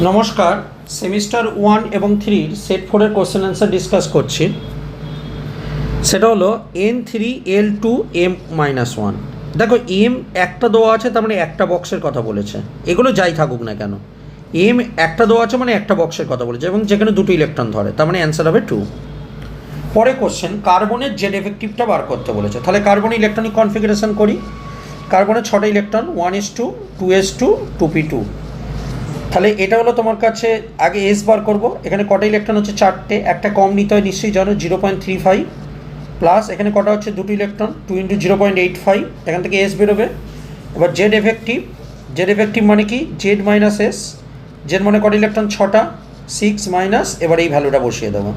নমস্কার, সেমিস্টার 1 এবং 3 set 4 question answer discuss করছি। সেটা হলো N3L2M-1। দেখো এম একটা দেওয়া আছে, তার মানে একটা বক্সের কথা বলেছে। এগুলো যাই থাকুক না কেন, এম একটা দেওয়া আছে মানে একটা বক্সের কথা বলেছে এবং যেখানে দুটো ইলেকট্রন ধরে, তার মানে অ্যান্সার হবে 2। পরে কোশ্চেন কার্বনের জেড এফেক্টিভটা বার করতে বলেছে। তাহলে কার্বনের ইলেকট্রনিক কনফিগারেশন করি। কার্বনের 6টা ইলেকট্রন, 1s2, 2s2, 2p2। তাহলে এটা হলো তোমার কাছে, আগে এস বার করবো। এখানে কটা ইলেকট্রন হচ্ছে? 4টে। একটা কম নিতে হয় নিশ্চয়ই জানো, 0.35 প্লাস এখানে কটা হচ্ছে? দুটো ইলেকট্রন, 2 × 0.85। এখান থেকে এস বেরোবে। এবার জেড এফেক্টিভ, জেড এফেক্টিভ মানে কি? Z minus S. জেড মানে কটা ইলেকট্রন? 6টা, 6 মাইনাস, এবার এই ভ্যালুটা বসিয়ে দেবো।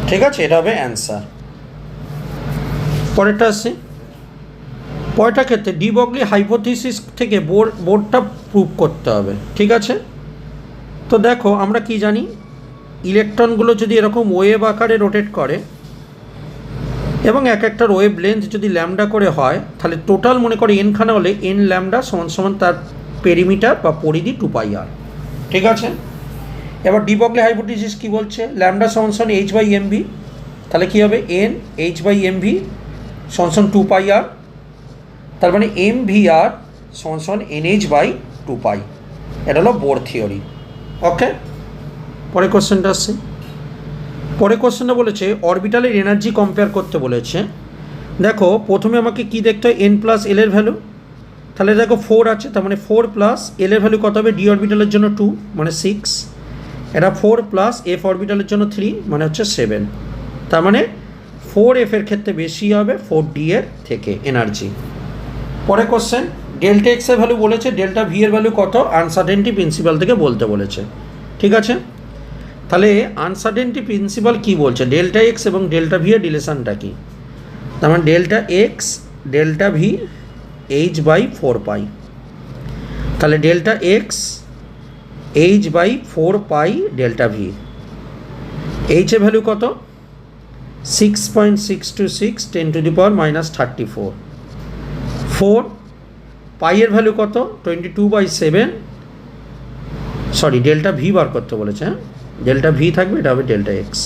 ঠিক আছে, এটা হবে অ্যান্সার। পরেরটা আসছে। পরেরটা ক্ষেত্রে ডি ব্রগলি হাইপোথিসিস থেকে বোর্ডটা প্রুভ করতে হবে। ঠিক আছে, তো দেখো আমরা কি জানি, ইলেকট্রনগুলো যদি এরকম ওয়েভ আকারে রোটেট করে এবং এক একটার ওয়েভ লেন্থ যদি ল্যামডা করে হয়, তাহলে টোটাল মনে করে এনখানা হলে এন ল্যামডা সমান সমান তার পেরিমিটার বা পরিধি 2πr। ঠিক আছে, এবার ডি ব্রগলি হাইপোথিসিস কী বলছে? ল্যামডা সমান সমান h/mv। তাহলে কী হবে? এন h/mv সমান সমান 2πr। তার মানে mvr সমান সমান nh/2π। এটা হলো বোর থিওরি। ওকে, পরে কোশ্চেনটা আসছে। পরে কোশ্চেনটা বলেছে অরবিটালের এনার্জি কম্পেয়ার করতে বলেছে। দেখো প্রথমে আমাকে কি দেখতে হয়? n প্লাস এল এর ভ্যালু। তাহলে দেখো 4 আছে, তার মানে 4 প্লাস এল এর ভ্যালু কত হবে? ডি অরবিটালের জন্য 2 মানে 6। এটা 4 প্লাস এফ অরবিটালের জন্য 3 মানে হচ্ছে 7। তার মানে 4f এর ক্ষেত্রে বেশি হবে 4d এর থেকে এনার্জি। পরে কোশ্চেন ডেল্টা এক্স এর ভ্যালু বলেছে, ডেল্টা ভি এর ভ্যালু কত? আনসার্টেনটি প্রিন্সিপাল থেকে বলতে বলেছে। ঠিক আছে, তাহলে আনসার্টেনটি প্রিন্সিপাল কি বলছে? ডেল্টা এক্স এবং ডেল্টা ভি এর রিলেশনটা কি? তার মানে delta x delta V h/4π। তাহলে delta x h/4π delta V. H এর ভ্যালু কত? 6.626 10⁻⁻34। 4 পাই এর ভ্যালু কত? 22/7। সরি, ডেল্টা ভি বার করতে বলেছে। হ্যাঁ, ডেল্টা ভি থাকবে, এটা হবে ডেল্টা এক্স।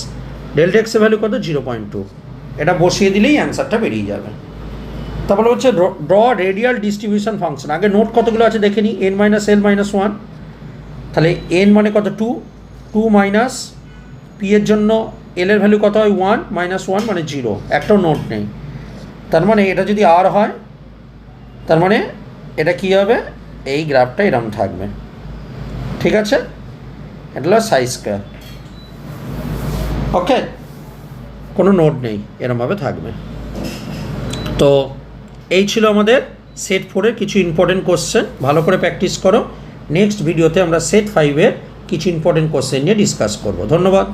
ডেল্টা এক্সের ভ্যালু কত? 0.2। এটা বসিয়ে দিলেই অ্যান্সারটা বেরিয়ে যাবে। তারপরে হচ্ছে ড্র রেডিয়াল ডিস্ট্রিবিউশন ফাংশন। আগে নোট কতগুলো আছে দেখে নিই। n-l-1। তাহলে n মানে কত? 2। 2 মাইনাস পি এর জন্য এল এর ভ্যালু কত হয়? 1 মাইনাস 1 মানে 0। একটাও নোট নেই। তার মানে এটা যদি আর হয়, তার মানে এটা কী হবে? এই গ্রাফটা এরকম থাকবে। ঠিক আছে, এটা হলো সাই স্কয়ার। ওকে, কোনো নোট নেই, এরমভাবে থাকবে। তো এই ছিল আমাদের সেট 4-এর কিছু ইম্পর্টেন্ট কোশ্চেন। ভালো করে প্র্যাকটিস করো। নেক্সট ভিডিওতে আমরা সেট 5-এর কিছু ইম্পর্টেন্ট কোশ্চেন নিয়ে ডিসকাস করব। ধন্যবাদ।